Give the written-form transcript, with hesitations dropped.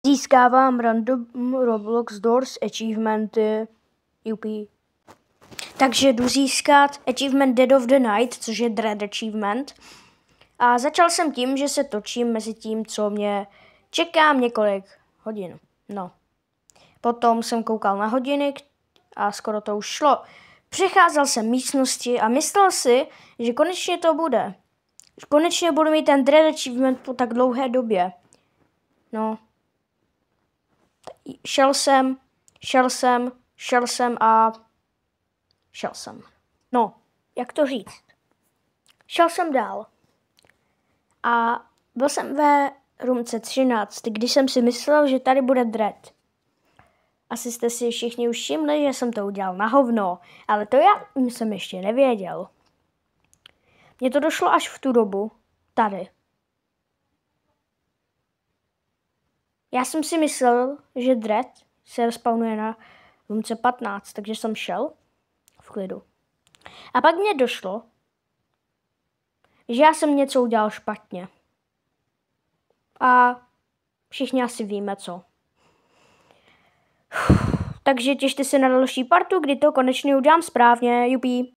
Získávám random Roblox Doors achievementy. Jupi. Takže jdu získat achievement Dead of the Night, což je Dread achievement. A začal jsem tím, že se točím mezi tím, co mě čekám několik hodin. No. Potom jsem koukal na hodiny a skoro to už šlo. Přecházel jsem místnosti a myslel si, že konečně to bude. Konečně budu mít ten Dread achievement po tak dlouhé době. No. Šel jsem. No, jak to říct? Šel jsem dál. A byl jsem ve roomce 13, když jsem si myslel, že tady bude Dread. Asi jste si všichni už všimli, že jsem to udělal na hovno, ale to já jsem ještě nevěděl. Mně to došlo až v tu dobu, tady. Já jsem si myslel, že Dread se respawnuje na roomce 15, takže jsem šel v klidu. A pak mě došlo, že já jsem něco udělal špatně. A všichni asi víme co. Takže těšte se na další partu, kdy to konečně udělám správně. Jupi.